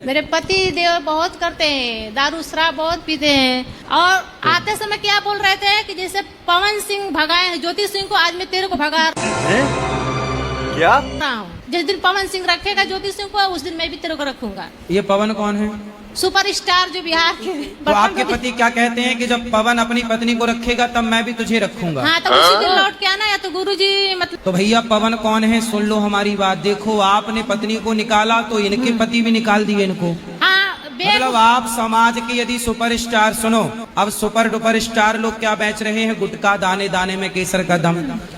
मेरे पति देव बहुत करते हैं, दारू शराब बहुत पीते हैं। और आते समय क्या बोल रहे थे कि जैसे पवन सिंह भगाए ज्योति सिंह को, आज मैं तेरे को भगा क्या? जिस दिन पवन सिंह रखेगा ज्योति सिंह को, उस दिन मैं भी तेरे को रखूंगा। ये पवन कौन है? सुपरस्टार जो बिहार के। तो आपके पति क्या कहते हैं कि जब पवन अपनी पत्नी को रखेगा तब मैं भी तुझे रखूंगा? हाँ, तो उसी दिन लौट के आना, या तो गुरुजी मतलब। तो भैया पवन कौन है सुन लो हमारी बात। देखो आपने पत्नी को निकाला तो इनके पति भी निकाल दिए इनको। हाँ, मतलब आप समाज के यदि सुपरस्टार, सुनो अब सुपर डुपर स्टार लोग क्या बेच रहे हैं? गुटखा, दाने दाने में केसर का दम।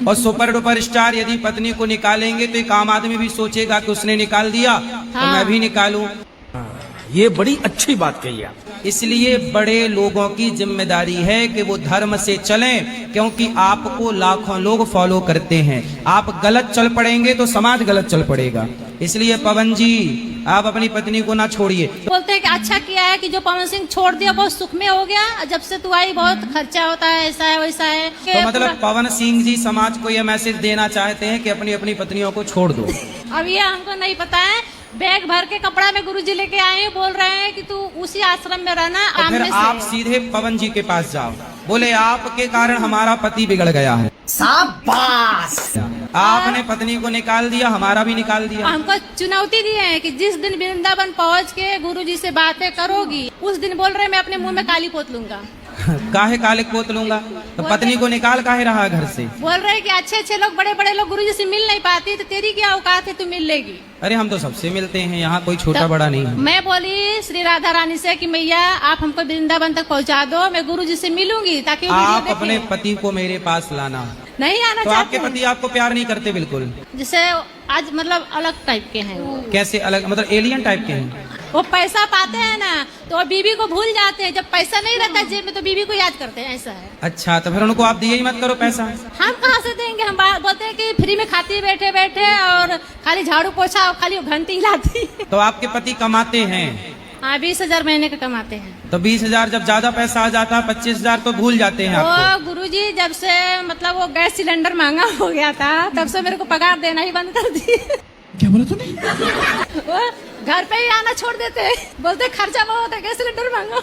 और सुपर डुपर स्टार यदि पत्नी को निकालेंगे तो एक आम आदमी भी सोचेगा कि उसने निकाल दिया तो मैं भी निकालूं। ये बड़ी अच्छी बात कही आप। इसलिए बड़े लोगों की जिम्मेदारी है कि वो धर्म से चलें, क्योंकि आपको लाखों लोग फॉलो करते हैं। आप गलत चल पड़ेंगे तो समाज गलत चल पड़ेगा। इसलिए पवन जी आप अपनी पत्नी को ना छोड़िए। बोलते हैं कि अच्छा किया है कि जो पवन सिंह छोड़ दिया, बहुत सुख में हो गया। जब से तू आई बहुत खर्चा होता है, ऐसा है वैसा है। तो मतलब पवन सिंह जी समाज को यह मैसेज देना चाहते हैं कि अपनी अपनी पत्नियों को छोड़ दो। अब ये हमको नहीं पता है। बैग भर के कपड़ा में गुरुजी लेके आए हैं, बोल रहे हैं कि तू उसी आश्रम में रहना। तो फिर आप सीधे पवन जी के पास जाओ। बोले आपके कारण हमारा पति बिगड़ गया है। शाबाश। आपने पत्नी को निकाल दिया, हमारा भी निकाल दिया। हमको चुनौती दी है कि जिस दिन वृंदावन पहुंच के गुरुजी से बातें करोगी, उस दिन बोल रहे मैं अपने मुंह में काली पोत लूंगा। काहे काले पोत लूंगा? तो पत्नी को निकाल काहे रहा घर से? बोल रहे कि अच्छे अच्छे लोग, बड़े बड़े लोग गुरुजी से मिल नहीं पाती, तो तेरी क्या औकात है, तू मिल लेगी? अरे हम तो सबसे मिलते हैं, यहाँ कोई छोटा बड़ा नहीं है। मैं बोली श्री राधा रानी से कि मैया आप हमको वृंदावन तक पहुंचा दो, मैं गुरुजी से मिलूंगी ताकि आप अपने पति को मेरे पास लाना। नहीं आना तो चाहते आपके पति आपको प्यार नहीं करते बिल्कुल? जैसे आज मतलब अलग टाइप के हैं वो। कैसे अलग? मतलब एलियन टाइप के हैं? वो पैसा पाते हैं ना तो बीवी को भूल जाते हैं। जब पैसा नहीं रहता जेब में तो बीवी को याद करते हैं, ऐसा है। अच्छा, तो फिर उनको आप दिए ही मत करो पैसा। हम कहाँ से देंगे? हम बोलते हैं कि फ्री में खाती बैठे बैठे, और खाली झाड़ू पोछा और खाली घंटी हिलाती। तो आपके पति कमाते हैं? हाँ, 20,000 महीने का कमाते हैं। तो 20,000 जब ज्यादा पैसा आ जाता है 25,000 तो भूल जाते हैं आपको। वो गुरुजी जब से मतलब वो गैस सिलेंडर महंगा हो गया था, तब से मेरे को पगार देना ही बंद कर दिए। क्या बोला तूने? वो घर पे ही आना छोड़ देते हैं, बोलते खर्चा बहुत है, गैस सिलेंडर महंगा।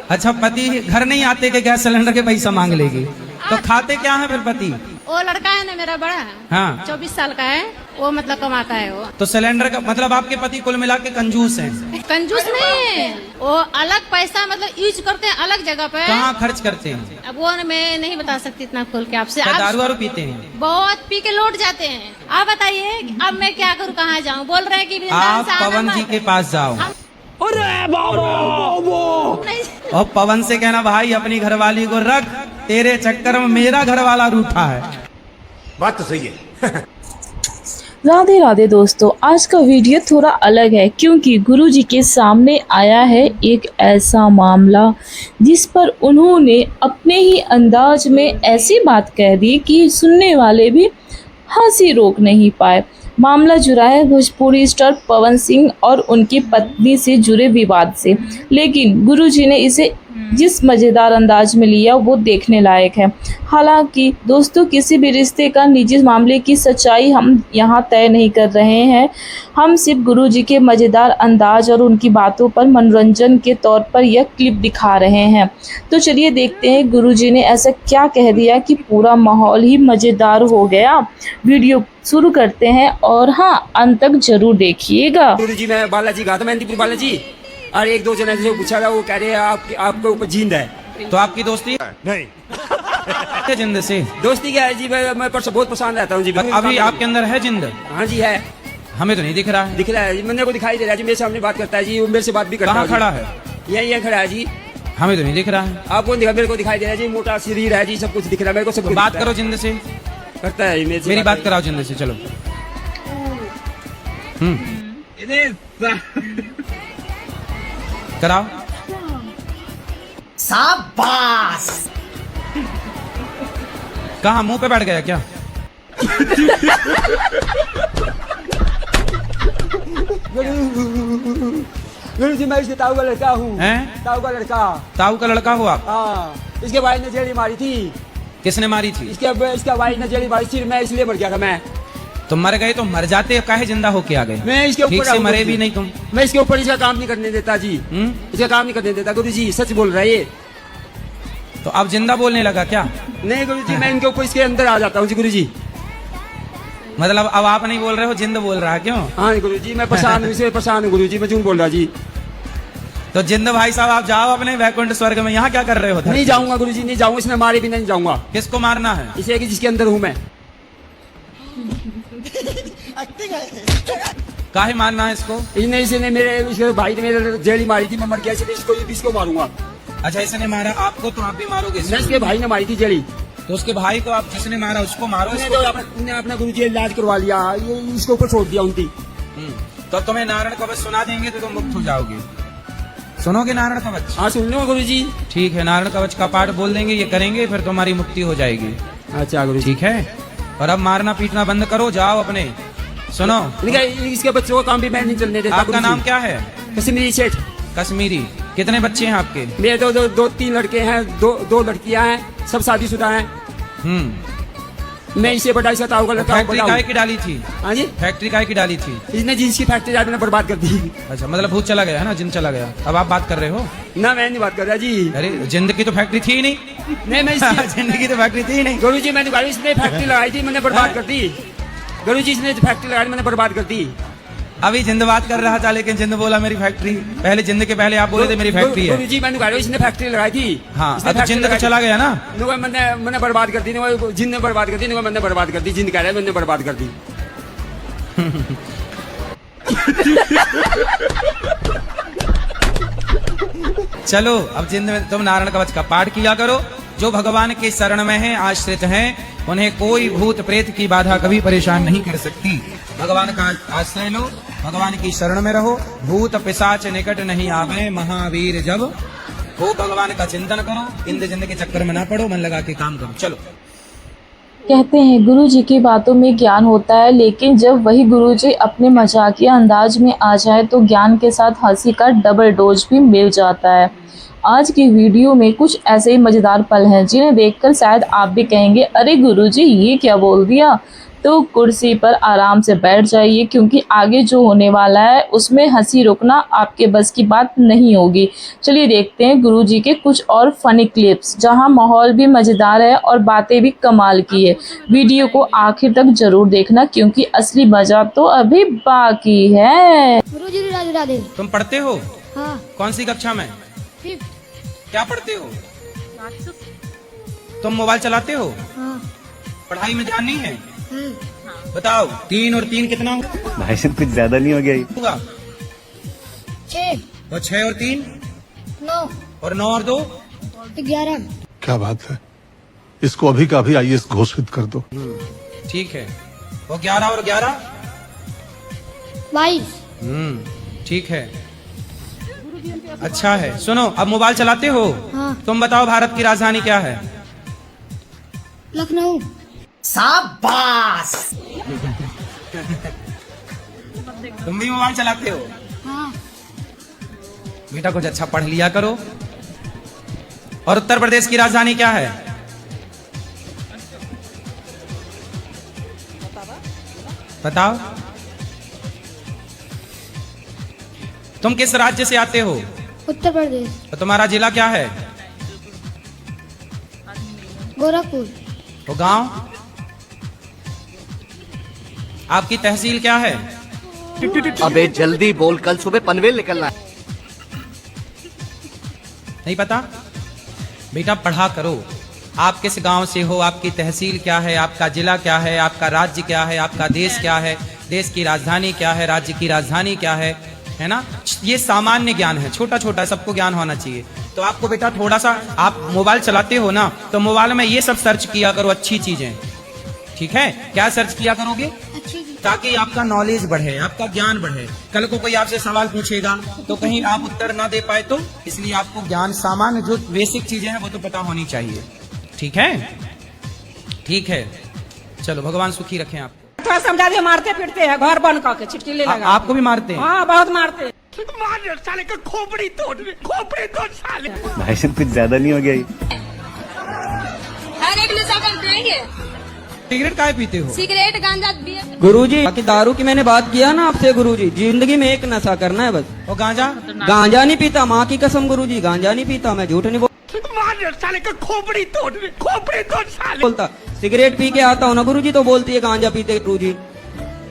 अच्छा, पति घर नहीं आते कि गैस सिलेंडर के पैसा मांग लेगी? तो खाते क्या है फिर पति? वो लड़का है ना मेरा बड़ा, हाँ 24 साल का है, वो मतलब कमाता है वो। तो सिलेंडर का मतलब आपके पति कुल मिला के कंजूस हैं? कंजूस नहीं, वो अलग पैसा मतलब यूज करते हैं अलग जगह पे। कहाँ खर्च करते हैं? अब वो मैं नहीं बता सकती इतना खोल के आपसे। क्या दारू वारू पीते हैं? बहुत पी के लौट जाते हैं। आप बताइए अब मैं क्या करूँ, कहाँ जाऊँ? बोल रहे हैं कि आप पवन जी के पास जाओ। अरे बाबा। और पवन से कहना भाई अपनी घरवाली को रख, तेरे चक्कर में मेरा घरवाला रूठा है। बात तो सही है। राधे राधे दोस्तों, आज का वीडियो थोड़ा अलग है क्योंकि गुरुजी के सामने आया है एक ऐसा मामला जिस पर उन्होंने अपने ही अंदाज में ऐसी बात कह दी कि सुनने वाले भी हंसी रोक नहीं पाए। मामला जुड़ा है भोजपुरी स्टार पवन सिंह और उनकी पत्नी से जुड़े विवाद से, लेकिन गुरुजी ने इसे जिस मज़ेदार अंदाज में लिया वो देखने लायक है। हालांकि दोस्तों, किसी भी रिश्ते का निजी मामले की सच्चाई हम यहाँ तय नहीं कर रहे हैं। हम सिर्फ गुरुजी के मज़ेदार अंदाज और उनकी बातों पर मनोरंजन के तौर पर यह क्लिप दिखा रहे हैं। तो चलिए देखते हैं गुरुजी ने ऐसा क्या कह दिया कि पूरा माहौल ही मज़ेदार हो गया। वीडियो शुरू करते हैं और हाँ, अंत तक जरूर देखिएगा। गुरुजी मैं बालाजी गया था, मेहंदीपुर बालाजी, और एक दो जने से पूछा था, वो कह रहे हैं आपके ऊपर जींद है। तो आपकी दोस्ती नहीं जिंद से? दोस्ती क्या है जी, मैं बहुत पसंद रहता हूँ जी। अभी आपके अंदर है जिंद? हाँ जी है। हमें तो नहीं दिख रहा है। दिख रहा है जी, मैंने को दिखाई दे रहा है जी, मेरे सामने बात करता है जी, वो मेरे से बात भी करता है। कहाँ खड़ा है? यही खड़ा है जी। हमें तो नहीं दिख रहा है। आपको दिखा? मेरे को दिखाई दे रहा है जी, मोटा शरीर है जी, सब कुछ दिख रहा है मेरे को। सब बात करो जिंद से। करता है मेरी बात कराओ जिंद से, चलो। कराओ। शाबाश। कहाँ मुंह पे बैठ गया क्या? गुरुजी मैं इसके ताऊ का लड़का हूँ। ताऊ का लड़का। ताऊ का लड़का हो आप? हाँ, इसके भाई ने जेड़ी मारी थी। किसने मारी थी? इसका भाई ने जेड़ी मारी थी, मैं इसलिए मर गया था मैं। तुम मर गए तो मर जाते, काहे जिंदा होके आ गए? मैं इसके ऊपर ठीक से आऊं मरे गुरुजी। भी नहीं तुम। मैं इसके ऊपर इसका काम नहीं करने देता जी। इसका काम नहीं करने देता गुरुजी, सच बोल रहा है ये। तो अब जिंदा बोलने लगा क्या? नहीं गुरुजी, मैं इनके ऊपर इसके अंदर आ जाता हूँ जी गुरुजी। मतलब अब आप नहीं बोल रहे हो, जिंद बोल रहा है, क्यों? हाँ गुरुजी, मैं परेशान हूँ, इससे परेशान हूँ गुरुजी, मैं झूठ बोल रहा जी। तो जिंद भाई साहब आप जाओ अपने वैकुंठ स्वर्ग में, यहाँ क्या कर रहे हो? नहीं जाऊंगा गुरुजी, नहीं जाऊंगा, इसने मारे बिना नहीं जाऊंगा। किसको मारना है? इसे कि जिसके अंदर हूँ मैं। काहे मारना है इसको? इसने मेरे इसके भाई ने मेरे जेली मारी थी, मैं मर गया, इसलिए इसको मारूंगा। अच्छा, इसने मारा आपको तो आप भी मारोगे मैं इसको? इसके भाई ने मारी थी जेली। तो उसके भाई को आप जिसने मारा उसको मारो। उसने अपना गुरुजी इलाज करवा लिया, ये इसके ऊपर छोड़ दिया उनकी। तो तुम्हें नारायण कवच सुना देंगे तो तुम मुक्त हो जाओगे। सुनोगे नारायण कवच? हाँ सुन लो गुरुजी। ठीक है, नारायण कवच का पाठ बोल देंगे, ये करेंगे, फिर तुम्हारी मुक्ति हो जाएगी। अच्छा गुरुजी। ठीक है, और अब मारना पीटना बंद करो, जाओ अपने। सुनो, इसके बच्चों का काम भी मैं नहीं चलने देता। आपका नाम क्या है? कश्मीरी सेठ। कश्मीरी। कितने बच्चे हैं आपके? मेरे दो तीन लड़के हैं, दो लड़कियां हैं, सब शादीशुदा हैं। मैं इसे बड़ा इसका ताऊ का लड़का फैक्ट्री काहे की डाली थी? हाँ जी, फैक्ट्री काहे की डाली थी? इसने जींस की फैक्ट्री मैंने बर्बाद कर दी। अच्छा, मतलब भूत चला गया है ना, जिन चला गया। अब आप बात कर रहे हो? ना मैं नहीं बात कर रहा जी। अरे जिंद की तो फैक्ट्री थी ही नहीं। नहीं मैं जिंद की तो फैक्ट्री थी ही नहीं। गुरुजी मैंने कहा इसने फैक्ट्री लगाई थी, मैंने बर्बाद कर दी। गुरुजी इसने फैक्ट्री लगाई, मैंने बर्बाद कर दी। अभी जिंद बात कर रहा था, लेकिन जिंद बोला मेरी फैक्ट्री। पहले जिंद के पहले आप बोले थे मेरी फैक्ट्री है। गुरुजी मैंने कहा इसने फैक्ट्री लगाई थी। हाँ, इसने अब जिंद तो चला गया ना। मैंने बर्बाद कर दी, जिंद ने बर्बाद कर दी, मैंने बर्बाद कर दी। जिंद कह रहा है मैंने बर्बाद कर दी। चलो, अब जिंद में तुम नारायण कवच का पाठ किया करो। जो भगवान के शरण में हैं, आश्रित हैं, उन्हें कोई भूत प्रेत की बाधा कभी परेशान नहीं कर सकती। भगवान का आश्रय लो, भगवान की शरण में रहो। भूत पिशाच निकट नहीं आवे, महावीर जब हो। भगवान का चिंतन करो, इंद्र जिंद के चक्कर में ना पड़ो, मन लगा के काम करो। चलो। कहते हैं गुरु जी की बातों में ज्ञान होता है, लेकिन जब वही गुरु जी अपने मजाकिया अंदाज में आ जाए तो ज्ञान के साथ हंसी का डबल डोज भी मिल जाता है। आज की वीडियो में कुछ ऐसे ही मज़ेदार पल हैं जिन्हें देखकर शायद आप भी कहेंगे, अरे गुरुजी ये क्या बोल दिया। तो कुर्सी पर आराम से बैठ जाइए, क्योंकि आगे जो होने वाला है उसमें हंसी रोकना आपके बस की बात नहीं होगी। चलिए देखते हैं गुरुजी के कुछ और फनी क्लिप्स, जहां माहौल भी मज़ेदार है और बातें भी कमाल की है। वीडियो को आखिर तक जरूर देखना, क्योंकि असली मजा तो अभी बाकी है। गुरुजी राधे राधे। तुम पढ़ते हो? हाँ। कौन सी कक्षा में? क्या पढ़ते हो? तुम मोबाइल चलाते हो? हाँ। पढ़ाई में ध्यान नहीं है? बताओ, 3 और 3 कितना भाई साहब कुछ ज्यादा नहीं हो गया ये? होगा? 6 और 6 और 3 9 और 9 और 2 11। क्या बात है, इसको अभी का अभी आईएएस घोषित कर दो। ठीक है। और 11 और 11 22। ठीक है, अच्छा है। सुनो, अब मोबाइल चलाते हो? हाँ। तुम बताओ भारत की राजधानी क्या है? लखनऊ। शाबाश। तुम भी मोबाइल चलाते हो? हाँ। बेटा कुछ अच्छा पढ़ लिया करो। और उत्तर प्रदेश की राजधानी क्या है? बताओ। तुम किस राज्य से आते हो? उत्तर प्रदेश। तो तुम्हारा जिला क्या है? गोरखपुर। तो गांव? आपकी तहसील क्या है? अबे जल्दी बोल, कल सुबह पनवेल निकलना है। नहीं पता? बेटा पढ़ा करो। आप किस गांव से हो, आपकी तहसील क्या है, आपका जिला क्या है, आपका राज्य क्या है, आपका देश क्या है, देश की राजधानी क्या है, राज्य की राजधानी क्या है ना? ये सामान्य ज्ञान है, छोटा छोटा सबको ज्ञान होना चाहिए। तो आपको बेटा थोड़ा सा, आप मोबाइल चलाते हो ना, तो मोबाइल में ये सब सर्च किया करो, अच्छी चीजें। ठीक है? क्या सर्च किया करोगे? ताकि आपका नॉलेज बढ़े, आपका ज्ञान बढ़े। कल को कोई आपसे सवाल पूछेगा तो कहीं आप उत्तर ना दे पाए तो, इसलिए आपको ज्ञान, सामान्य जो बेसिक चीजें हैं वो तो पता होनी चाहिए। ठीक है? ठीक है, चलो, भगवान सुखी रखें आपको। थोड़ा समझा दिया, मारते फिरते हैं घर बंद करके, छिटकिली लगा। आपको भी मारते हैं? हाँ बहुत मारते। साले का खोपड़ी तोड़ साले। भाई साहब कुछ ज्यादा नहीं हो गया ये? सिगरेट काहे पीते हो? सिगरेट गांजा गुरुजी बाकी दारू की मैंने बात किया ना आपसे गुरुजी, जिंदगी में एक नशा करना है बस। और गांजा? गांजा नहीं पीता, माँ की कसम गुरुजी, गांजा नहीं पीता, मैं झूठ नहीं मार साले का खोपड़ी तोड़ साले। बोलता। सिगरेट पी के आता हूँ ना गुरुजी तो बोलती है गांजा पीते गुरुजी।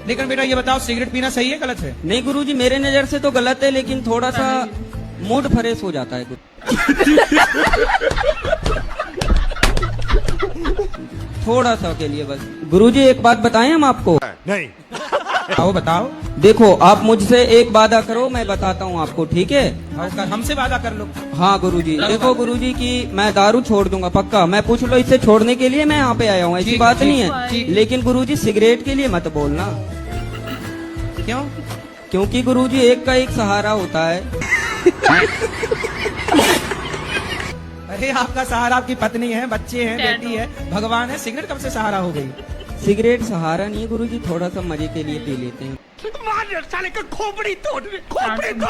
लेकिन बेटा ये बताओ, सिगरेट पीना सही है गलत है? नहीं गुरुजी, मेरे नजर से तो गलत है, लेकिन थोड़ा सा मूड फ्रेश हो जाता है थोड़ा सा के लिए बस। गुरुजी एक बात बताएं हम आपको? नहीं। बताओ। देखो आप मुझसे एक वादा करो, मैं बताता हूँ आपको, ठीक है? हमसे वादा कर लो। हाँ गुरुजी, देखो गुरुजी कि मैं दारू छोड़ दूंगा पक्का, मैं पूछ लो इससे छोड़ने के लिए मैं यहाँ पे आया हूँ, ऐसी बात नहीं है। लेकिन गुरुजी सिगरेट के लिए मत बोलना। क्यों? क्योंकि गुरुजी एक का एक सहारा होता है। अरे आपका सहारा आपकी पत्नी है, बच्चे हैं, बेटी है, भगवान है, सिगरेट कब से सहारा हो गई? सिगरेट सहारा नहीं है गुरुजी, थोड़ा सा मजे के लिए पी लेते हैं। मार साले का खोपड़ी तोड़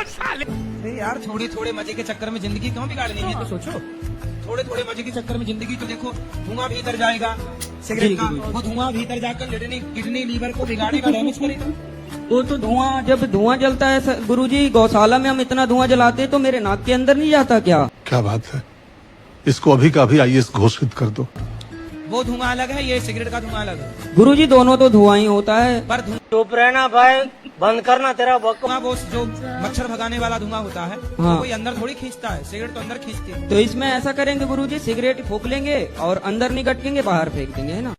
साले। अरे यार थोड़े थोड़े मजे के चक्कर में जिंदगी क्यों बिगाड़नी है, तो सोचो। थोड़े थोड़े मजे के चक्कर में जिंदगी, तो देखो धुआं भीतर जाएगा सिगरेट का, वो धुआं भीतर जाकर किडनी लीवर को बिगाड़ेगा, डैमेज करेगा। वो तो धुआं, जब धुआं जलता है गुरुजी, गौशाला में हम इतना धुआं जलाते तो मेरे नाक के अंदर नहीं जाता क्या? क्या बात है, इसको अभी का अभी आईएएस घोषित कर दो। वो धुआं अलग है, ये सिगरेट का धुआं अलग है। गुरुजी दोनों तो धुआं ही होता है। पर चुप रहना भाई, बंद करना तेरा धुआं वो जो मच्छर भगाने वाला धुआं होता है, हाँ। तो कोई अंदर थोड़ी खींचता है, सिगरेट तो अंदर खींचती है। तो इसमें ऐसा करेंगे गुरुजी, सिगरेट फूक लेंगे और अंदर नहीं गटकेंगे, बाहर फेंक देंगे, है ना?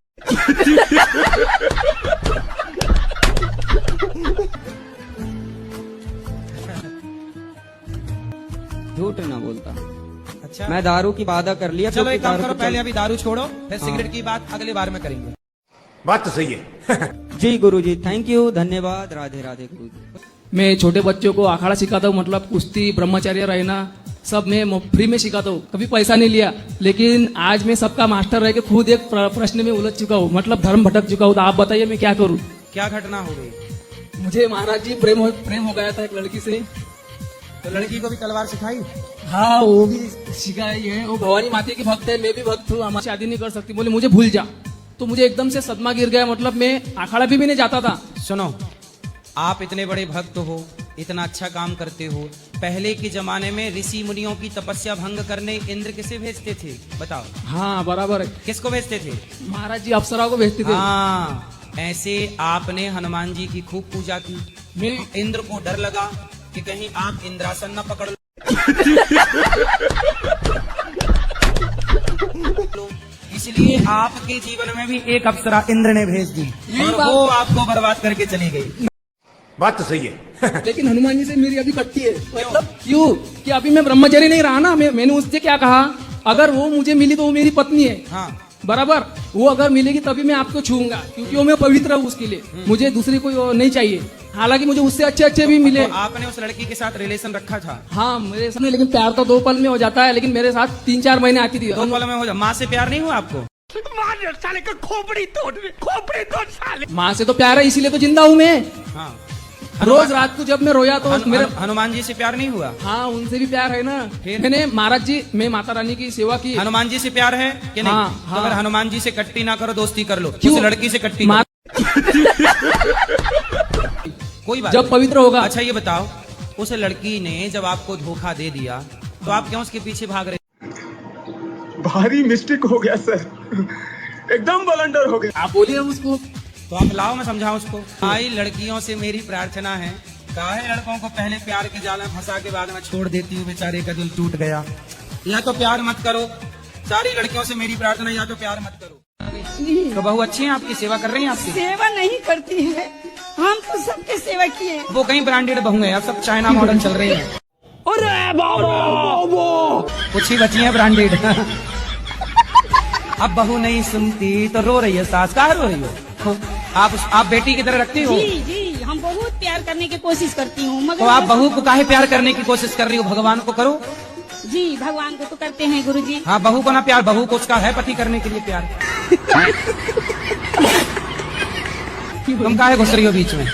झूठ ना बोलता। अच्छा मैं दारू की वादा कर लिया। चलो एक काम दारू करो, को पहले अभी दारू छोड़ो, फिर हाँ। सिगरेट की बात अगले बार में करेंगे। बात तो सही है। जी गुरुजी, थैंक यू, धन्यवाद, राधे राधे गुरुजी। मैं छोटे बच्चों को अखाड़ा सिखाता हूँ, मतलब कुश्ती, ब्रह्मचर्य रहना, सब मैं फ्री में सिखाता हूँ, कभी पैसा नहीं लिया। लेकिन आज मैं सबका मास्टर रह के खुद एक प्रश्न में उलझ चुका हूँ, मतलब धर्म भटक चुका हूँ। तो आप बताइए मैं क्या करूँ? क्या घटना हो गई? मुझे महाराज जी प्रेम हो गया था एक लड़की से। तो लड़की को भी तलवार सिखाई? हाँ वो भी सिखाई है, वो भवानी माता की भक्त है, मैं भी भक्त हूँ, हमारी शादी नहीं कर सकती, बोले मुझे भूल जा। तो मुझे एकदम से सदमा गिर गया, मतलब मैं अखाड़ा भी नहीं जाता था। सुनो, आप इतने बड़े भक्त हो, इतना अच्छा काम करते हो, पहले के जमाने में ऋषि मुनियों की तपस्या भंग करने इंद्र किसे भेजते थे बताओ? हाँ बराबर है। किसको भेजते थे? महाराज जी अप्सराओं को भेजते थे। हाँ, ऐसे आपने हनुमान जी की खूब पूजा की। मैं इंद्र को डर लगा कि कहीं आप इंद्रासन न पकड़ लो, इसलिए आपके जीवन में भी एक अप्सरा इंद्र ने भेज दी और वो आपको बर्बाद करके चली गई। बात तो सही है। लेकिन हनुमान जी से मेरी अभी कटती है। मतलब क्यों? कि अभी मैं ब्रह्मचारी नहीं रहा ना। मैंने उससे क्या कहा, अगर वो मुझे मिली तो वो मेरी पत्नी है, हाँ बराबर, वो अगर मिलेगी तभी मैं आपको छूऊंगा, क्योंकि वो मैं पवित्र हूँ उसके लिए, मुझे दूसरी कोई नहीं चाहिए। हालांकि मुझे उससे अच्छे अच्छे भी मिले। तो आपने उस लड़की के साथ रिलेशन रखा था? हाँ मेरे सामने, लेकिन प्यार तो 2 पल में हो जाता है, लेकिन मेरे साथ 3-4 महीने आती थी। 2 पल में हो जा। माँ से प्यार नहीं हुआ आपको? मार साले का खोपड़ी तोड़ साले। माँ से तो प्यार है, इसीलिए तो जिंदा हूँ मैं। हाँ। रोज रात को जब मैं रोया तो मेरे हनुमान जी से प्यार नहीं हुआ? हाँ उनसे भी प्यार है ना। फिर? मैंने महाराज जी, मैं माता रानी की सेवा की। हनुमान जी से प्यार है कि नहीं? हाँ, तो हाँ। अगर हनुमान जी से कट्टी ना करो, दोस्ती कर लो। क्यों? उस लड़की से कट्टी मा- कोई बात जब नहीं। पवित्र होगा। अच्छा ये बताओ, उस लड़की ने जब आपको धोखा दे दिया तो आप क्यों उसके पीछे भाग रहे? भारी मिस्टेक हो गया सर, एकदम ब्लंडर हो गया। आप बोलिए उसको। तो आप लाओ, मैं समझाऊं उसको। आई लड़कियों से मेरी प्रार्थना है, काहे लड़कों को पहले प्यार के जाल में फंसा के बाद में छोड़ देती हूँ, बेचारे का दिल टूट गया। या तो प्यार मत करो, सारी लड़कियों से मेरी प्रार्थना, या तो प्यार मत करो। तो बहू अच्छी है आपकी, सेवा कर रही है आपकी? सेवा नहीं करती है, हम तो सबके सेवा किए। वो कहीं ब्रांडेड बहू है, अब सब चाइना मॉडल चल रही है। कुछ ही बची है ब्रांडेड। अब बहू नहीं सुनती तो रो रही है सास। कहाँ रो रही हो? आप बेटी की तरह रखती हो? जी जी, हम बहुत प्यार करने की कोशिश करती हूँ, मगर तो आप बहू को काहे प्यार करने की कोशिश कर रही हो? भगवान को करो। जी भगवान को तो करते हैं गुरुजी। हाँ, बहू को ना प्यार, बहू को उसका है पति करने के लिए प्यार। तुम काहे घुस रही हो बीच में?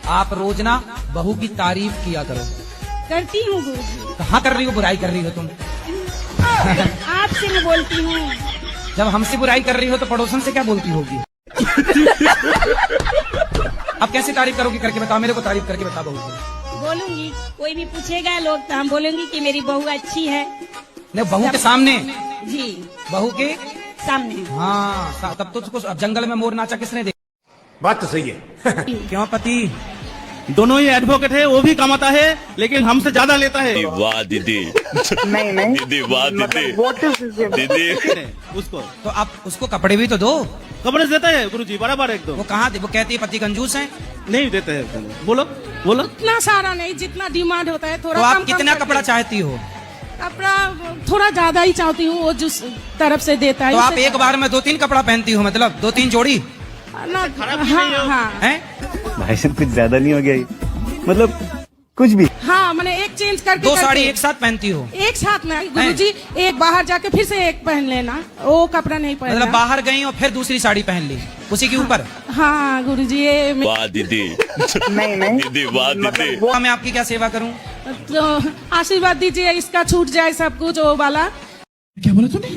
आप रोज ना बहू की तारीफ किया करो। करती हूँ गुरुजी। कहाँ कर रही हो? बुराई कर रही हो तुम। आपसे मैं बोलती हूँ। जब हमसे बुराई कर रही हो तो पड़ोसन से क्या बोलती होगी? अब कैसे तारीफ करोगी? करके बताओ, मेरे को तारीफ करके बताओ बहू की। बोलूंगी, कोई भी पूछेगा लोग तो हम बोलेंगे कि मेरी बहू अच्छी है। नहीं, बहू के सामने, जी बहू के सामने। हाँ, तब तो उसको अब जंगल में मोर नाचा किसने देखा? बात तो सही है। क्यों पति? दोनों ही एडवोकेट है, वो भी कमाता है लेकिन हमसे ज्यादा लेता है। वाह दीदी, नहीं दीदी, वाह दीदी, दीदी उसको तो आप उसको कपड़े भी तो दो। कपड़े देता है गुरुजी, बराबर एकदम। वो कहाँ? वो कहती है पति कंजूस है। नहीं देते हैं। बोलो बोलो। इतना सारा नहीं, जितना डिमांड होता है थोड़ा तो आप कम कितना करके। कपड़ा चाहती हो? कपड़ा थोड़ा ज्यादा ही चाहती हूँ, वो जिस तरफ से देता है। तो आप उससे एक बार में 2-3 कपड़ा पहनती हो, मतलब 2-3 जोड़ी ना। हाँ हाँ है? भाई साहब कुछ ज्यादा नहीं हो गया ये? मतलब कुछ भी। हाँ, मैंने एक चेंज करके 2 साड़ी एक साथ पहनती हो? एक साथ में गुरुजी, एक बाहर जाके फिर से एक पहन लेना, वो कपड़ा नहीं पहनना। मतलब बाहर गई और फिर दूसरी साड़ी पहन ली उसी के ऊपर? हाँ गुरुजी, ये वाह दीदी, नहीं दीदी, वाह दीदी। वो मैं आपकी क्या सेवा करूं? तो आशीर्वाद दीजिए, इसका छूट जाए सब कुछ, वो वाला। क्या बोला तूने?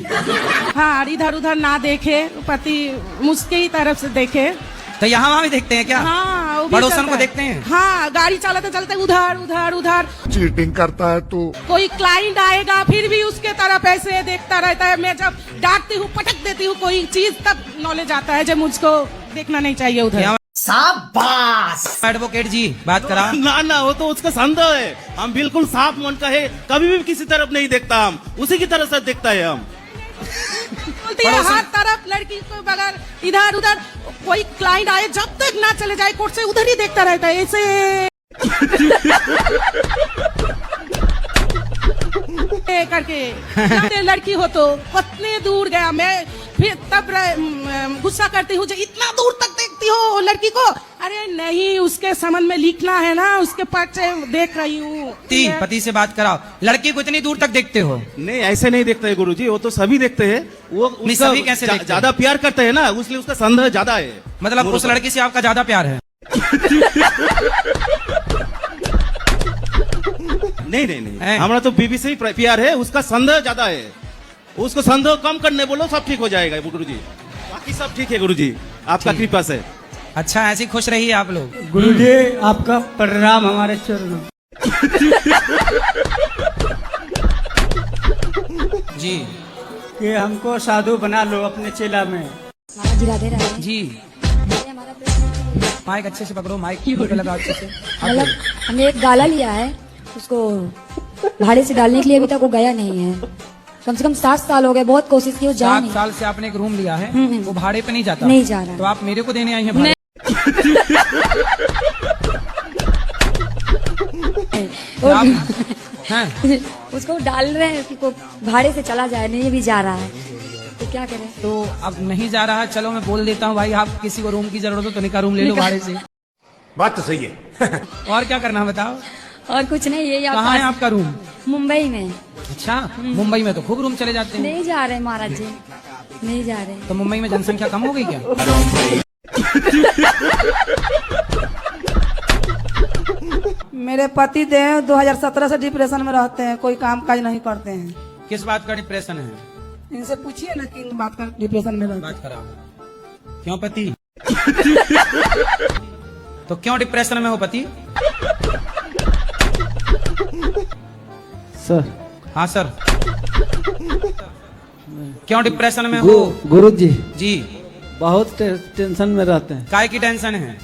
हाँ, इधर उधर ना देखे, पति मुझके ही तरफ से देखे। तो यहाँ वहाँ भी देखते हैं क्या? हाँ, वो भी पड़ोसन चलता को है। देखते हैं? हाँ, गाड़ी चलाते चलते उधर उधर उधर। चीटिंग करता है तू। कोई क्लाइंट आएगा फिर भी उसके तरफ ऐसे देखता रहता है। मैं जब डांटती हूँ, पटक देती हूँ कोई चीज, तब नॉलेज आता है जब मुझको देखना नहीं चाहिए उधर। शाबाश। एडवोकेट जी बात करा। ना ना, वो तो उसका संदेह है। हम बिल्कुल साफ मन का है, कभी भी किसी तरफ नहीं देखता, हम उसी की तरफ से देखता है। हम बोलती है हर तरफ लड़की को बगैर इधर उधर, कोई क्लाइंट आए जब तक ना चले जाए कोर्ट से, उधर ही देखता रहता है ऐसे करके। लड़की हो तो कितने दूर गया मैं, फिर तब गुस्सा करती हूँ, इतना दूर तक देखती हो लड़की को। अरे नहीं, उसके समझ में लिखना है ना, उसके पास से देख रही हूँ। पति से बात कराओ। लड़की को इतनी दूर तक देखते हो? नहीं, ऐसे नहीं देखते है गुरुजी, वो तो सभी देखते हैं। वो सभी कैसे देखते हैं? ज्यादा प्यार करते हैं ना, इसलिए उसका संदेह ज्यादा है। मतलब उस लड़की से आपका ज्यादा प्यार है? नहीं नहीं नहीं, हमारा तो बीबी से ही प्यार है, उसका संदेह ज्यादा है। उसको संदेह कम करने बोलो, सब ठीक हो जाएगा गुरुजी। बाकी सब ठीक है गुरुजी, आपका कृपा से। अच्छा, ऐसे खुश रहिए आप लोग। गुरुजी आपका प्रणाम हमारे चरणों। जी, कि हमको साधु बना लो अपने चेला में। महाराज जी राधे राधे। जी हमारा प्रश्न माइक अच्छे से पकड़ो, माइक पे लगा अच्छे से। मतलब हमने एक गाला लिया है, उसको भाड़े से डालने के लिए अभी तक वो गया नहीं है। कम से कम 7 साल हो गए, बहुत कोशिश की, वो जा 7 नहीं। साल से आपने एक रूम लिया है, वो भाड़े पे नहीं जाता? नहीं जा रहा। तो आप मेरे को देने आई हैं भाड़े? हैं? उसको डाल रहे हैं कि को भाड़े से चला जाए, नहीं भी जा रहा है, तो क्या करें? तो अब नहीं जा रहा, चलो मैं बोल देता हूँ भाई, आप किसी को रूम की जरूरत हो तो निका रूम ले लो भाड़े से। बात तो सही है। और क्या करना है बताओ? और कुछ नहीं, यही कहाँ है आपका रूम? मुंबई में। अच्छा, मुंबई में तो खूब रूम चले जाते हैं। नहीं जा रहे महाराज जी, नहीं जा रहे। तो मुंबई में जनसंख्या कम हो गई क्या? मेरे पति देव 2017 से डिप्रेशन में रहते हैं, कोई काम काज नहीं करते हैं। किस बात का डिप्रेशन है? इनसे पूछिए ना किन बात का डिप्रेशन में रहते हैं। बात कराओ। क्यों पति? तो क्यों डिप्रेशन में हो पति? सर। हाँ सर, क्यों डिप्रेशन में हो? गुरुजी जी बहुत टेंशन में रहते हैं। काय की टेंशन है?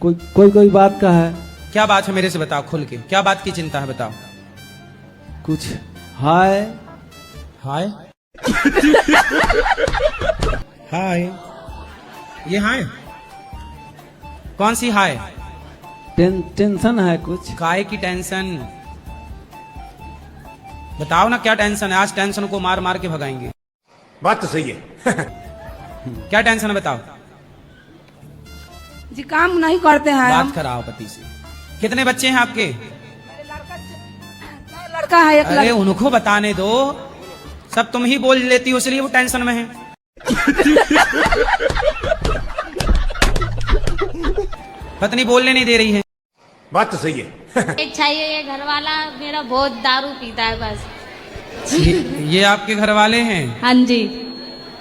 कोई बात का है। क्या बात है मेरे से बताओ खुल के, क्या बात की चिंता है बताओ? कुछ हाय हाय हाय, ये हाय कौन सी हाय? टेंशन है कुछ। काय की टेंशन? बताओ ना क्या टेंशन है? आज टेंशन को मार मार के भगाएंगे। बात तो सही है। क्या टेंशन है बताओ? जी काम नहीं करते हैं। बात कराओ पति से। कितने बच्चे हैं आपके? लड़का है एक। अरे उनको बताने दो, सब तुम ही बोल लेती हो इसलिए वो टेंशन में है। पत्नी बोलने नहीं दे रही है। बात तो सही है। एक चाहिए, ये घर वाला मेरा बहुत दारू पीता है बस। ये आपके घर वाले हैं? हाँ जी।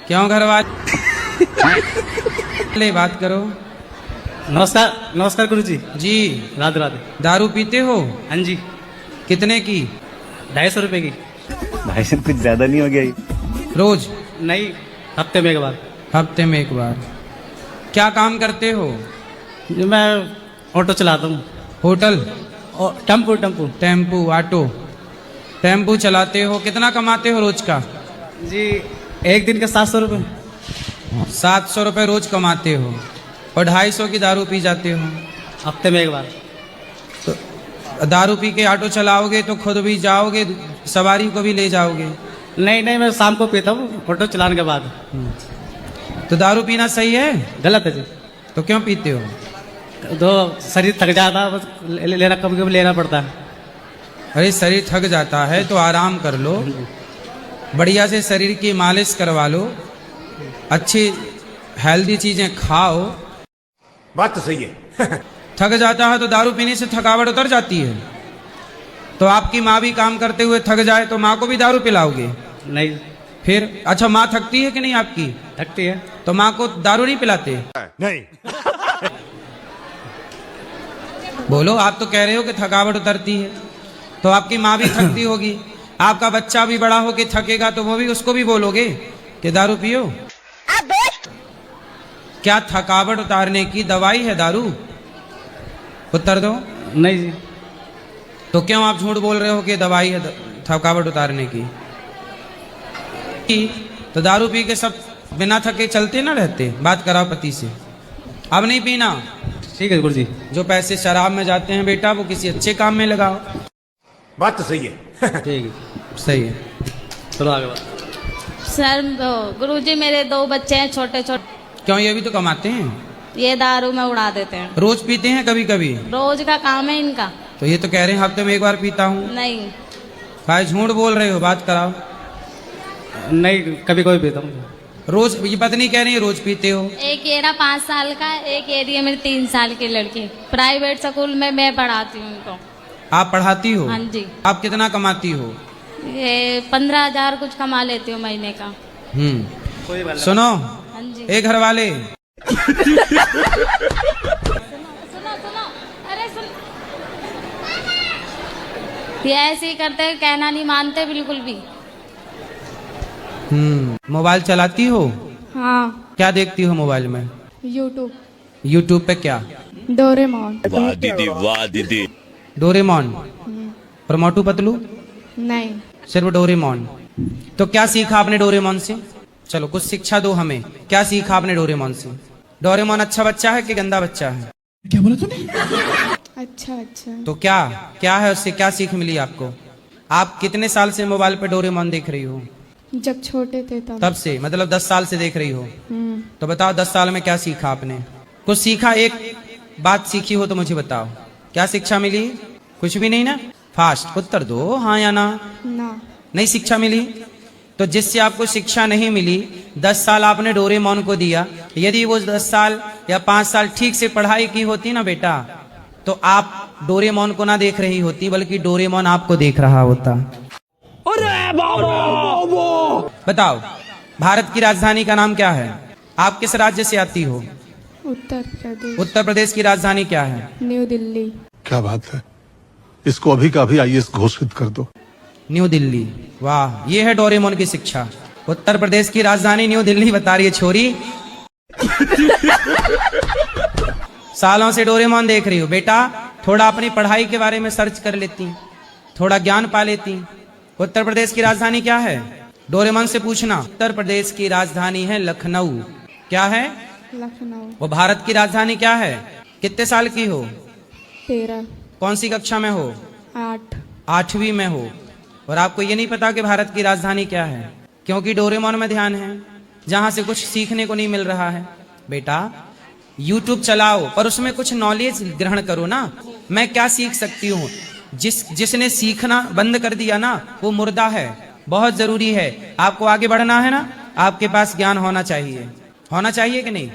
क्यों घर वाले बात करो। नमस्कार नमस्कार गुरु जी। जी राधे राधे। दारू पीते हो? हाँ जी। कितने की? 250 रुपए की। भाई साहब कुछ ज्यादा नहीं हो गया ये? रोज? नहीं, हफ्ते में एक बार। हफ्ते में एक बार। क्या काम करते हो? मैं ऑटो चलाता हूँ। Hotel? Tempo tempo tempo auto tempo चलाते हो। कितना कमाते हो रोज का? जी, एक दिन के 700 रुपये। 700 रुपये रोज कमाते हो और 250 की दारू पी जाते हो। हफ्ते में एक बार। तो दारू पी के ऑटो चलाओगे तो खुद भी जाओगे, सवारी को भी ले जाओगे? नहीं नहीं, मैं शाम को पीता हूँ ऑटो चलाने के बाद। तो दारू पीना सही है? गलत है जी। तो क्यों पीते हो? तो शरीर थक जाता है, बस लेना कभी कभी लेना पड़ता है। अरे शरीर थक जाता है तो आराम कर लो, बढ़िया से शरीर की मालिश करवा लो, अच्छी हेल्दी चीजें खाओ। बात तो सही है। थक जाता है तो दारू पीने से थकावट उतर जाती है। तो आपकी माँ भी काम करते हुए थक जाए तो माँ को भी दारू पिलाओगे? नहीं। फिर अच्छा, माँ थकती है कि नहीं आपकी? थकती है। तो माँ को दारू नहीं पिलाते? नहीं। बोलो, आप तो कह रहे हो कि थकावट उतरती है, तो आपकी माँ भी थकती होगी। आपका बच्चा भी बड़ा हो के थकेगा तो वो भी, उसको भी बोलोगे कि दारू पियो? क्या थकावट उतारने की दवाई है दारू? उत्तर दो। नहीं जी। तो क्यों आप झूठ बोल रहे हो कि दवाई है थकावट उतारने की? तो दारू पी के सब बिना थके चलते ना रहते? बात कराओ पति से। अब नहीं पीना। ठीक है गुरुजी। जो पैसे शराब में जाते हैं बेटा, वो किसी अच्छे काम में लगाओ। बात तो सही है। ठीक है, सही है। चलो आगे बात। सर गुरुजी मेरे 2 बच्चे हैं छोटे छोटे। क्यों, ये भी तो कमाते हैं? ये दारू में उड़ा देते हैं। रोज पीते हैं? कभी कभी? रोज का काम है इनका। तो ये तो कह रहे हैं हफ्ते में एक बार पीता हूँ। नहीं। भाई झूठ बोल रहे हो, बात कराओ। नहीं, कभी कभी पीता हूँ। रोज? ये पत्नी कह रही है रोज पीते हो। एक येरा 5 साल का, एक ये मेरी 3 साल की लड़की। प्राइवेट स्कूल में मैं पढ़ाती हूँ उनको। आप पढ़ाती हो? हाँ जी। आप कितना कमाती हो? ये 15,000 कुछ कमा लेती हूँ महीने का। सुनो, हाँ जी। ए घर वाले, सुनो अरे सुन। ये ऐसे ही करते, कहना नहीं मानते बिल्कुल भी। मोबाइल चलाती हो? हाँ। क्या देखती हो मोबाइल में? यूट्यूब। यूट्यूब पे क्या? डोरेमोन। वाह दीदी, वाह दीदी। डोरेमोन और मोटू पतलू? नहीं। सिर्फ डोरेमोन। तो क्या सीखा आपने डोरेमोन से? चलो कुछ शिक्षा दो हमें। क्या सीखा आपने डोरेमोन से? डोरेमोन अच्छा बच्चा है कि गंदा बच्चा है? क्या बोला तूने? अच्छा। तो क्या क्या है उससे, क्या सीख मिली आपको? आप कितने साल से मोबाइल पे डोरेमोन देख रही हो? जब छोटे थे तब से, मतलब 10 साल से देख रही हो। तो बताओ 10 साल में क्या सीखा आपने? कुछ सीखा? एक बात सीखी हो तो मुझे बताओ, क्या शिक्षा मिली? कुछ भी नहीं ना? फास्ट उत्तर दो, हाँ या ना। नहीं शिक्षा मिली? तो जिससे आपको शिक्षा नहीं मिली, 10 साल आपने डोरेमोन को दिया, यदि वो 10 साल या 5 साल ठीक से पढ़ाई की होती ना बेटा, तो आप डोरेमोन को ना देख रही होती, बल्कि डोरेमोन आपको देख रहा होता। बताओ, भारत की राजधानी का नाम क्या है? आप किस राज्य से आती हो? उत्तर प्रदेश। उत्तर प्रदेश की राजधानी क्या है? न्यू दिल्ली। क्या बात है, इसको अभी का अभी आईएएस घोषित कर दो। न्यू दिल्ली, वाह, ये है डोरेमोन की शिक्षा। उत्तर प्रदेश की राजधानी न्यू दिल्ली बता रही है छोरी। सालों से डोरेमोन देख रही हो बेटा, थोड़ा अपनी पढ़ाई के बारे में सर्च कर लेती, थोड़ा ज्ञान पा लेती। उत्तर प्रदेश की राजधानी क्या है? डोरेमोन से पूछना। उत्तर प्रदेश की राजधानी है लखनऊ। क्या है? लखनऊ। वो भारत की राजधानी क्या है? कितने साल की हो? 13। कौन सी कक्षा में हो? 8। 8वीं में हो। और आपको ये नहीं पता कि भारत की राजधानी क्या है? क्योंकि डोरेमोन में ध्यान है, जहां से कुछ सीखने को नहीं मिल रहा है। बेटा YouTube चलाओ, पर उसमें कुछ नॉलेज ग्रहण करो ना। मैं क्या सीख सकती हूँ? जिसने सीखना बंद कर दिया ना, वो मुर्दा है। बहुत जरूरी है, आपको आगे बढ़ना है ना, आपके पास ज्ञान होना चाहिए। होना चाहिए कि नहीं?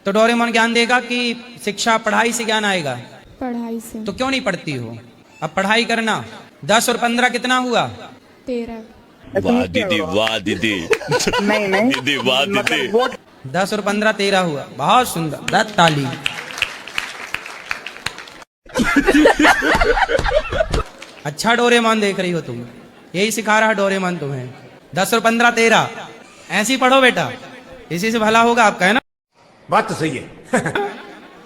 तो डोरेमोन ज्ञान देगा कि शिक्षा पढ़ाई से ज्ञान आएगा? पढ़ाई से। तो क्यों नहीं पढ़ती हो? अब पढ़ाई करना। 10 और 15 कितना हुआ? 13। वाह दीदी, वाह दीदी। नहीं नहीं दीदी, वाह दीदी। 10 और 15 13 हुआ, बहुत सुंदर, 10 ताली। अच्छा डोरेमोन देख रही हो तुम, यही सिखा रहा डोरेमोन तुम्हें। 10 और 15 13 ऐसे ही पढ़ो बेटा, इसी से भला होगा आपका, है ना? बात तो सही है।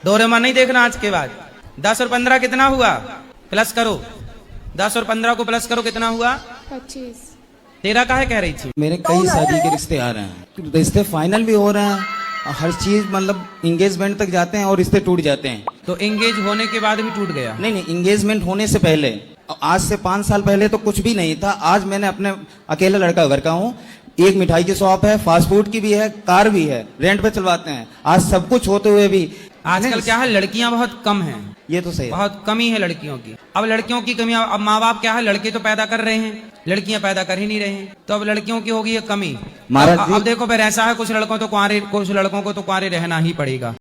डोरेमोन नहीं देखना आज के बाद। 10 और 15 कितना हुआ? प्लस करो, 10 और 15 को प्लस करो, कितना हुआ? 25। 13 काहे कह रही थी? मेरे कई शादी के रिश्ते आ रहे हैं, रिश्ते फाइनल भी हो रहे हैं, हर चीज मतलब इंगेजमेंट तक जाते हैं और रिश्ते टूट जाते हैं। तो एंगेज होने के बाद भी टूट गया? नहीं, इंगेजमेंट होने से पहले, आज से 5 साल पहले तो कुछ भी नहीं था। आज मैंने अपने अकेला लड़का घर का हूँ, एक मिठाई की शॉप है, फास्ट फूड की भी है, कार भी है, रेंट पे चलवाते हैं। आज सब कुछ होते हुए भी आजकल क्या है, लड़कियां बहुत कम हैं। ये तो सही है, बहुत कमी है लड़कियों की। अब लड़कियों की कमी, अब माँ बाप क्या है, लड़के तो पैदा कर रहे हैं, लड़कियां पैदा कर ही नहीं रहे हैं, तो अब लड़कियों की होगी ये कमी। अब देखो फिर ऐसा है, कुछ लड़कों को तो कुंवारे रहना ही पड़ेगा।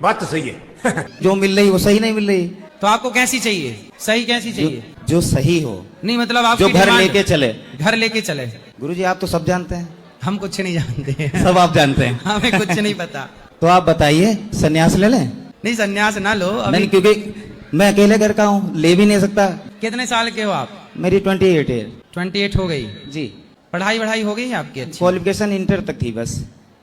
बात तो सही है। जो मिल रही वो सही नहीं मिल रही, तो आपको कैसी चाहिए? सही कैसी चाहिए? जो सही हो। नहीं मतलब आप जो घर लेके चले। घर लेके चले। गुरुजी आप तो सब जानते हैं। हम कुछ नहीं जानते हैं। सब आप जानते हैं। हमें कुछ नहीं पता। तो आप बताइए, सन्यास ले लें? नहीं संन्यास ना लो अभी। नहीं, क्योंकि मैं अकेले घर का हूँ, ले भी नहीं सकता। कितने साल के हो आप? मेरी 28 है। 28 हो गई जी। पढ़ाई हो गई है आपकी? अच्छी क्वालिफिकेशन इंटर तक थी बस,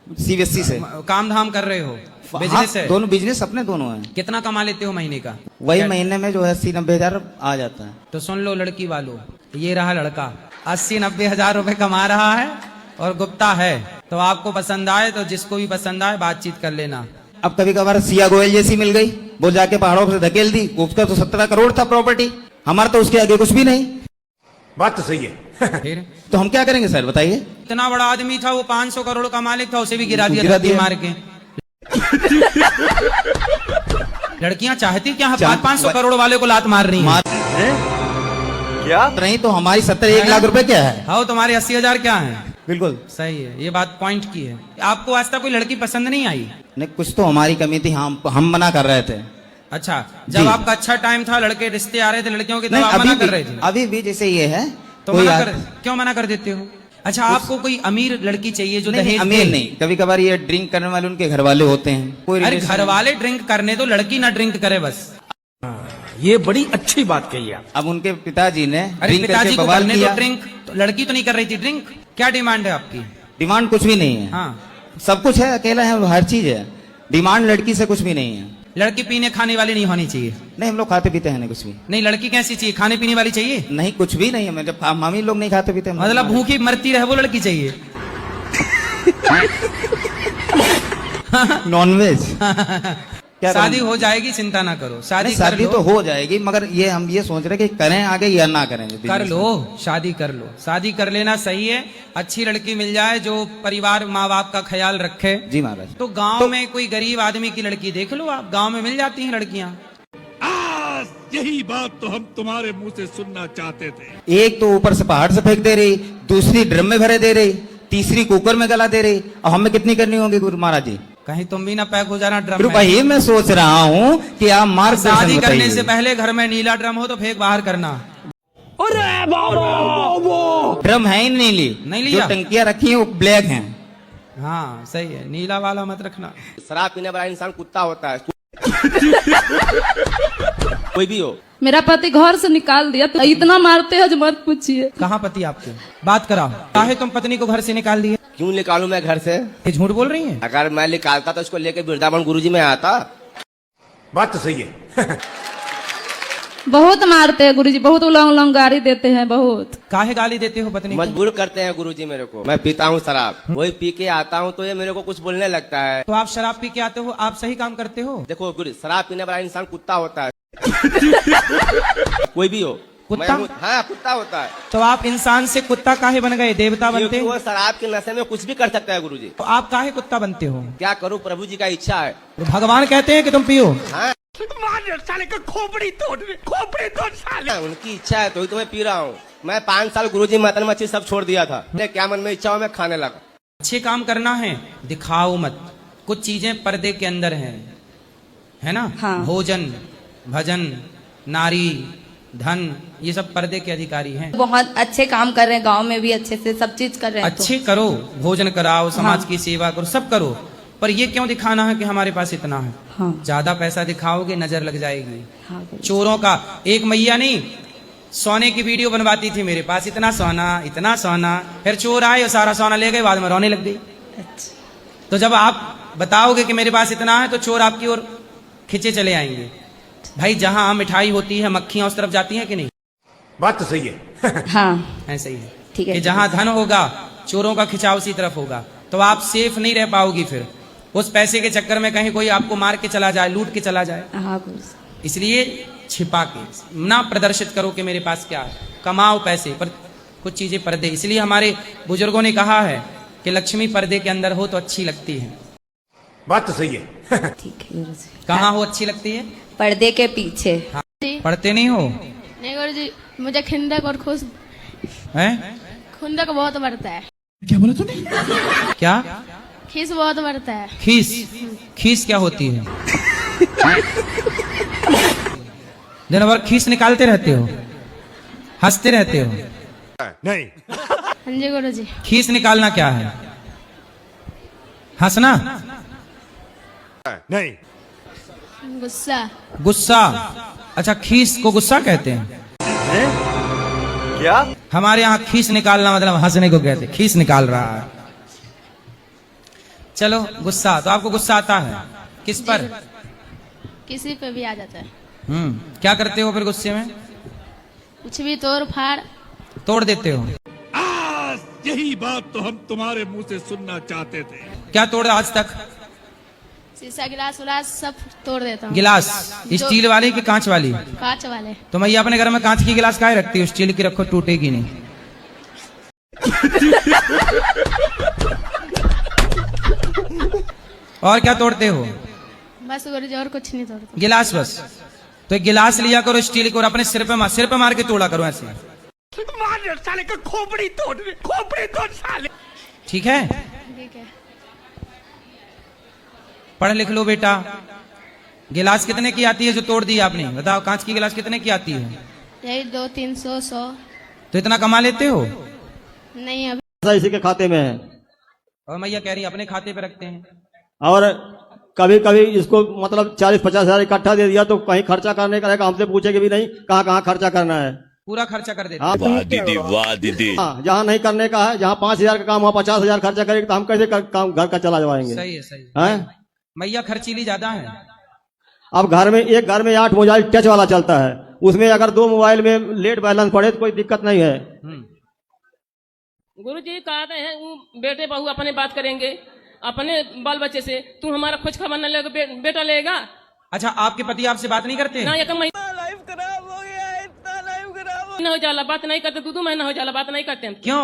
CBSE से। काम धाम कर रहे हो? बिजनेस है? दोनों बिजनेस अपने दोनों हैं। कितना कमा लेते हो महीने का? वही महीने में जो है 80-90 हजार आ जाता है। तो सुन लो लड़की वालों, ये रहा लड़का 80-90 हजार रुपए कमा रहा है और गुप्ता है। तो आपको पसंद आए तो जिसको भी पसंद आए बातचीत कर लेना। अब कभी कभार सिया गोयल जैसी मिल गई, वो जाके पहाड़ों से धकेल दी, उसका तो 17 करोड़ था प्रॉपर्टी, हमारा तो उसके आगे कुछ भी नहीं। बात तो सही है। फिर तो हम क्या करेंगे सर, बताइए? इतना बड़ा आदमी था, वो 500 करोड़ का मालिक था, उसे भी गिरा दिया मार के। लड़कियां चाहती क्या? 500 करोड़ वाले को लात मार रही हैं। क्या नहीं तो हमारी 70-1 लाख रुपए क्या है? हाँ, तुम्हारे 80 हजार क्या है? बिल्कुल सही है, ये बात पॉइंट की है। आपको आज तक कोई लड़की पसंद नहीं आई? नहीं, कुछ तो हमारी कमी थी, हम मना कर रहे थे। अच्छा, जब आपका अच्छा टाइम था, लड़के रिश्ते आ रहे थे लड़कियों के, तब आप मना कर रहे थे? अभी भी जैसे ये है तो क्यों मना कर देते हो? अच्छा, आपको कोई अमीर लड़की चाहिए जो दहेज? अमीर नहीं, कभी कभार ये ड्रिंक करने वाले उनके घर वाले होते हैं। अरे घर वाले ड्रिंक करने दो, लड़की ना ड्रिंक करे बस। ये बड़ी अच्छी बात कही है। अब उनके पिताजी ने पिताजी को करने दो ड्रिंक, तो लड़की तो नहीं कर रही थी ड्रिंक। क्या डिमांड है आपकी? डिमांड कुछ भी नहीं है। हाँ, सब कुछ है, अकेला है, हर चीज है। डिमांड लड़की से कुछ भी नहीं है। लड़की पीने खाने वाली नहीं होनी चाहिए? नहीं, हम लोग खाते पीते हैं नहीं कुछ भी। नहीं, लड़की कैसी चाहिए? खाने पीने वाली चाहिए? नहीं, कुछ भी नहीं है। मेरे मामी लोग नहीं खाते पीते। मतलब भूखी मरती रहे वो लड़की चाहिए? नॉनवेज। शादी हो जाएगी, चिंता ना करो। शादी तो हो जाएगी, मगर ये हम ये सोच रहे कि करें आगे या ना करें। कर लो, शादी कर लो, शादी कर लेना सही है। अच्छी लड़की मिल जाए जो परिवार माँ बाप का ख्याल रखे। जी महाराज। तो गांव में कोई गरीब आदमी की लड़की देख लो आप, गांव में मिल जाती हैं लड़कियां। यही बात तो हम तुम्हारे मुंह से सुनना चाहते थे। एक तो ऊपर से पहाड़ से फेंक दे रही, दूसरी ड्रम में भरे दे रही, तीसरी कुकर में गला दे रही। अब हमें कितनी करनी होगी गुरु महाराज जी? कहीं तुम भी ना पैक हो जाना ड्रम में। वही मैं सोच रहा हूँ कि आप मार्गदर्शन शादी करने से पहले घर में नीला ड्रम हो तो फेंक बाहर करना। ड्रम है ही नहीं लिया, जो टंकियां रखी हैं वो ब्लैक हैं। हाँ सही है, नीला वाला मत रखना। शराब पीने वाला इंसान कुत्ता होता है। कोई भी हो। मेरा पति घर से निकाल दिया, तो इतना मारते हैं जो मत पूछिए। कहाँ पति आपके? बात कराओ। काहे तुम पत्नी को घर से निकाल दिए? क्यों निकालूं मैं घर से? ये झूठ बोल रही हैं। अगर मैं निकालता तो इसको लेके वृंदावन गुरुजी में आता। बात तो सही है। बहुत मारते हैं गुरुजी, बहुत उलंग गाली देते हैं बहुत। काहे गाली देते हो पत्नी को? मजबूर करते हैं गुरुजी मेरे को। मैं पीता हूँ शराब, वही पी के आता हूँ तो ये मेरे को कुछ बोलने लगता है। तो आप शराब पी के आते हो, आप सही काम करते हो? देखो गुरु, शराब पीने वाला इंसान कुत्ता होता है। कोई भी हो। कुत्ता? हाँ, कुत्ता होता है। तो आप इंसान से कुत्ता काहे बन गए, देवता बनते? वो शराब के नशे में कुछ भी कर सकता है गुरुजी। तो आप काहे कुत्ता बनते हो? क्या करूँ, प्रभु जी का इच्छा है। तो भगवान कहते हैं कि तुम पियो। हाँ, साले का खोपड़ी तोड़ साले। उनकी इच्छा है तो ही तो मैं पी रहा हूँ। मैं 5 साल गुरुजी मटन मच्छी सब छोड़ दिया था। क्या मन में इच्छा हो मैं खाने लगा। अच्छे काम करना है, दिखाओ मत। कुछ चीजें पर्दे के अंदर हैं, है ना? हाँ। भोजन, भजन, नारी, धन, ये सब पर्दे के अधिकारी हैं। बहुत अच्छे काम कर रहे हैं, गांव में भी अच्छे से सब चीज कर रहे हैं। अच्छे करो, भोजन कराओ, समाज की सेवा करो, सब करो, पर ये क्यों दिखाना है कि हमारे पास इतना है? ज्यादा पैसा दिखाओगे नजर लग जाएगी। चोरों का एक मैया नहीं, सोने की वीडियो बनवाती थी, मेरे पास इतना सोना, फिर चोर आए और सारा सोना ले गए, बाद में रोने लग गई। तो जब आप बताओगे कि मेरे पास इतना है तो चोर आपकी ओर खिंचे चले आएंगे। भाई जहां मिठाई होती है मक्खियां उस तरफ जाती हैं कि नहीं? बात तो सही है। हाँ ऐसे ही है ठीक है। कि जहां धन होगा चोरों का खिंचाव उसी तरफ होगा, तो आप सेफ नहीं रह पाओगी। फिर उस पैसे के चक्कर में कहीं कोई आपको मार के चला जाए, लूट के चला जाए। हाँ इसलिए छिपा के ना प्रदर्शित करो कि मेरे पास क्या है, कमाओ पैसे, पर कुछ चीजें पर्दे। इसलिए हमारे बुजुर्गों ने कहा है कि लक्ष्मी पर्दे के अंदर हो तो अच्छी लगती है। बात तो सही है। ठीक है गुरु जी। कहाँ हो अच्छी लगती है? पर्दे के पीछे। हाँ। पढ़ते नहीं हो? नहीं गुरु जी, मुझे खिंदक और खुंदक बहुत बढ़ता है। क्या बोला तूने? क्या? खीस बहुत बढ़ता है। खीस क्या होती है? दिन भर खीस निकालते रहते हो, हंसते रहते हो? नहीं। हाँ जी गुरु जी। खीस निकालना क्या है? हंसना? नहीं। गुस्सा। अच्छा, खीस को गुस्सा कहते हैं? क्या? हमारे यहाँ खीस निकालना मतलब हंसने को कहते हैं। खीस निकाल रहा है। चलो, गुस्सा। तो आपको गुस्सा आता है किस पर? किसी पे भी आ जाता है। क्या करते हो फिर गुस्से में? कुछ भी तोड़ फाड़ तोड़ देते हो? आज यही बात तो हम तुम्हारे मुंह से सुनना चाहते थे। क्या तोड़ा आज तक? शीशा गिलास उलास सब तोड़ देता हूँ। गिलास स्टील वाली कि कांच वाली? कांच वाले। तो मैया अपने घर में कांच की गिलास काहे रखती हो? स्टील की रखो, टूटेगी नहीं। और क्या तोड़ते हो? बस गुरु जी, और कुछ नहीं तोड़ते। गिलास बस? तो एक गिलास लिया करो स्टील को और अपने सिर पे मार के तोड़ा करो ऐसे। साले का खोपड़ी तोड़ साले। ठीक है? ठीक है। पढ़ लिख लो बेटा। गिलास कितने की आती है जो तोड़ दी आपने? बताओ, कांच की गिलास कितने की आती है? यही 200-300 100। तो इतना कमा लेते हो? नहीं, अभी इसी के खाते में है। और मैया कह रही अपने खाते पे रखते हैं। और कभी कभी इसको मतलब 40-50 हजार इकट्ठा दे दिया तो कहीं खर्चा करने का रहेगा, हमसे पूछेगी भी नहीं कहाँ खर्चा करना है। पूरा खर्चा कर देते। वाह दीदी, वाह दीदी। हाँ, जहाँ नहीं करने का है, जहाँ 5,000 का काम, वहाँ 50,000 खर्चा करेंगे तो हम कैसे काम घर का चला जाएंगे? सही है। मैया खर्चीली ज्यादा है। अब एक घर में 8 मोबाइल टच वाला चलता है, उसमें अगर 2 मोबाइल में लेट बैलेंस पड़े तो कोई दिक्कत नहीं है। गुरु जी कहते हैं बेटे बहू अपने बात करेंगे अपने बाल बच्चे से, तू हमारा खोज खबर न लेगा, बेटा लेगा। अच्छा, आपके पति आपसे बात नहीं करते? ना, एक महीना लाइफ खराब हो गया, इतना लाइफ खराब हो जाला, बात नहीं करते। 2 महीना हो जाला, बात नहीं करते हम। क्यों?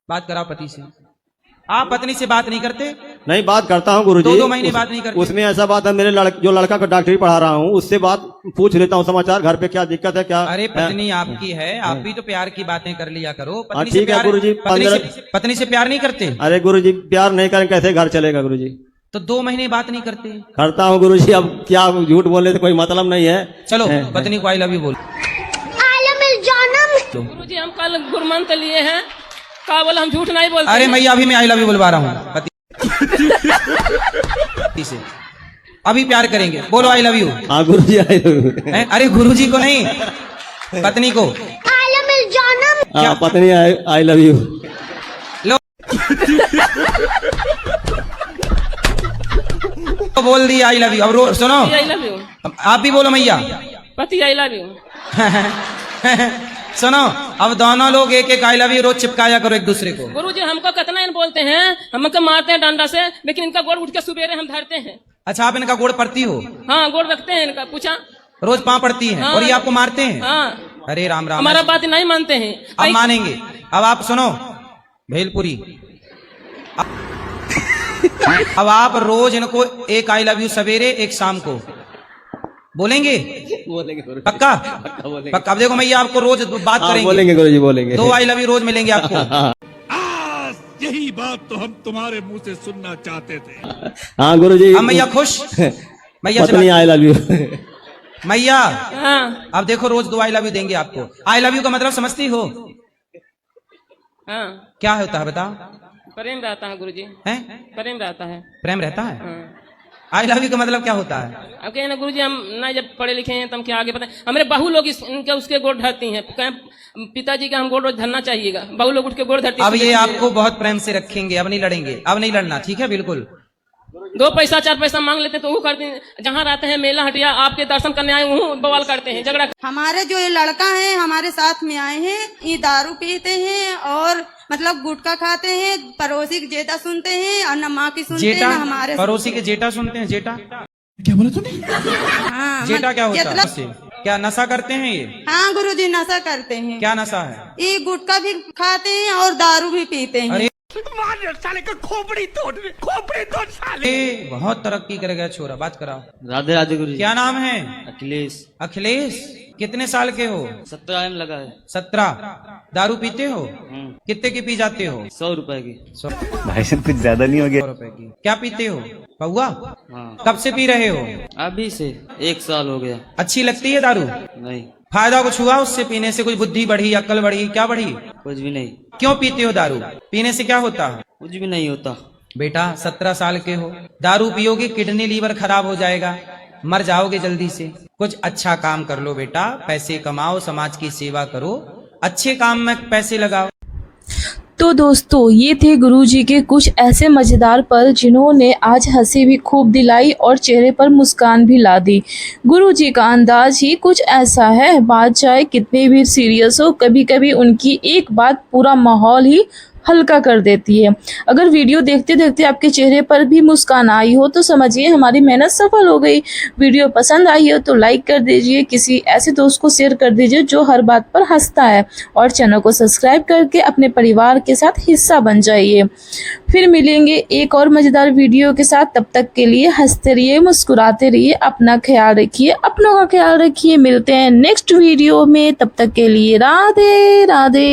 बात कराओ पति से। आप पत्नी से बात नहीं करते? नहीं, बात करता हूँ गुरुजी। 2 महीने बात नहीं करते? उसमें ऐसा बात है, मेरे जो लड़का को डॉक्टरी पढ़ा रहा हूँ उससे बात पूछ लेता हूँ, समाचार घर पे क्या दिक्कत है क्या। अरे पत्नी आपकी है, आप भी तो प्यार की बातें कर लिया करो। ठीक है गुरुजी। पत्नी से प्यार नहीं करते? अरे गुरुजी, प्यार नहीं करें कैसे घर चलेगा गुरुजी? तो 2 महीने बात नहीं करते? करता हूँ गुरुजी। अब क्या झूठ बोलने से कोई मतलब नहीं है। चलो पत्नी को आई लव यू बोल। गुरु जी, हम कल गुरमंत लिए हैं, क्या बोला, हम झूठ नहीं बोलते। अरे मैया, अभी मैं आई लव यू बोलवा रहा हूँ पति से। अभी प्यार करेंगे, बोलो आई लव यू। हाँ गुरुजी, आई लव यू। अरे गुरुजी को नहीं, पत्नी को। हाँ, पत्नी आई लव यू। लो बोल दिया आई लव यू। अब सुनो, आई लव यू। आप भी बोलो मैया। पति आई लव यू। सुनो, अब दोनों लोग एक आई लव यू रोज चिपकाया करो एक दूसरे को। गुरु जी, हमको कितना इन बोलते हैं, हमको मारते हैं डंडा से, लेकिन इनका गोड़ उठ के सुबेरे हम धरते हैं। अच्छा, आप इनका गोड़ पड़ती हो? हाँ, गोड़ रखते हैं इनका। पूछा? रोज पाँव पड़ती है। हाँ। और ये आपको मारते हैं? हाँ। अरे राम राम, हमारा बात नहीं मानते हैं। अब मानेंगे। अब आप सुनो भेलपुरी, अब आप रोज इनको एक आई लव यू सवेरे एक शाम को बोलेंगे? पक्का? पक्का। अब देखो मैया, आपको रोज बात करेंगे। बोलेंगे गुरुजी, बोलेंगे। 2 आई लव यू रोज मिलेंगे आपको। आज यही बात तो हम तुम्हारे मुंह से सुनना चाहते थे। हाँ गुरुजी। अब मैया खुश? मैया पत्नी आई लव यू। मैया हाँ अब देखो रोज 2 आई लव यू देंगे आपको। आई लव यू का मतलब समझती हो? हाँ क्या होता है बताओ? प्रेम रहता है गुरुजी, हैं? प्रेम रहता है। प्रेम रहता है। हाँ। आई लव यू का मतलब क्या होता है? अब कहे ना गुरुजी, हम ना जब पढ़े लिखे हैं तो हम क्या आगे पता है। हमारे बहू लोग इनके उसके गोड़ धरती हैं, पिताजी का हम गोड़ रोज धरना चाहिएगा, बहू लोग उठ के गोड़ धरती। अब ये आपको बहुत प्रेम से रखेंगे, अब नहीं लड़ेंगे, अब नहीं लड़ना, ठीक है? बिल्कुल। 2 पैसा 4 पैसा मांग लेते तो वो करते हैं, जहाँ रहते हैं मेला हटिया आपके दर्शन करने आए वो बवाल करते हैं, झगड़ा। हमारे जो ये लड़का है हमारे साथ में आए हैं, ये दारू पीते हैं और मतलब गुटखा खाते हैं, पड़ोसी की जेटा सुनते हैं और न माँ की सुनते हैं, न हमारे पड़ोसी के जेटा सुनते हैं। जेटा क्या बोला तूने? हाँ, जेटा क्या होता है? मतलब क्या नशा करते हैं ये? हाँ गुरुजी नशा करते हैं। क्या नशा है? ये गुटखा भी खाते हैं और दारू भी पीते हैं। अरे मार साले का खोपड़ी तोड़ साले। बहुत तरक्की कर गया छोरा, बात कराओ। राधे राधे गुरुजी। क्या नाम है? अखिलेश। अखिलेश, कितने साल के हो? 17 टाइम लगा है। 17। दारू पीते हो? कितने की पी जाते हो? 100 रुपए की। भाई साहब कुछ ज्यादा नहीं हो गया? 100 रुपए की। क्या पीते हो? पौआ? हाँ। कब से पी रहे हो? अभी से 1 साल हो गया। अच्छी लगती है दारू? नहीं। फायदा कुछ हुआ उससे पीने से? कुछ बुद्धि बढ़ी, अक्ल बढ़ी, क्या बढ़ी? कुछ भी नहीं। क्यों पीते हो दारू? पीने से क्या होता है? कुछ भी नहीं होता। बेटा 17 साल के हो, दारू पियोगे किडनी लीवर खराब हो जाएगा, मर जाओगे जल्दी से। कुछ अच्छा काम कर लो बेटा, पैसे कमाओ, समाज की सेवा करो, अच्छे काम में पैसे लगाओ। तो दोस्तों ये थे गुरुजी के कुछ ऐसे मज़ेदार पल जिन्होंने आज हंसी भी खूब दिलाई और चेहरे पर मुस्कान भी ला दी। गुरुजी का अंदाज ही कुछ ऐसा है, बात चाहे कितनी भी सीरियस हो, कभी कभी उनकी एक बात पूरा माहौल ही हल्का कर देती है। अगर वीडियो देखते देखते आपके चेहरे पर भी मुस्कान आई हो तो समझिए हमारी मेहनत सफल हो गई। वीडियो पसंद आई हो तो लाइक कर दीजिए, किसी ऐसे दोस्त को शेयर कर दीजिए जो हर बात पर हंसता है, और चैनल को सब्सक्राइब करके अपने परिवार के साथ हिस्सा बन जाइए। फिर मिलेंगे एक और मज़ेदार वीडियो के साथ, तब तक के लिए हंसते रहिए, मुस्कुराते रहिए, अपना ख्याल रखिए, अपनों का ख्याल रखिए। मिलते हैं नेक्स्ट वीडियो में, तब तक के लिए राधे राधे।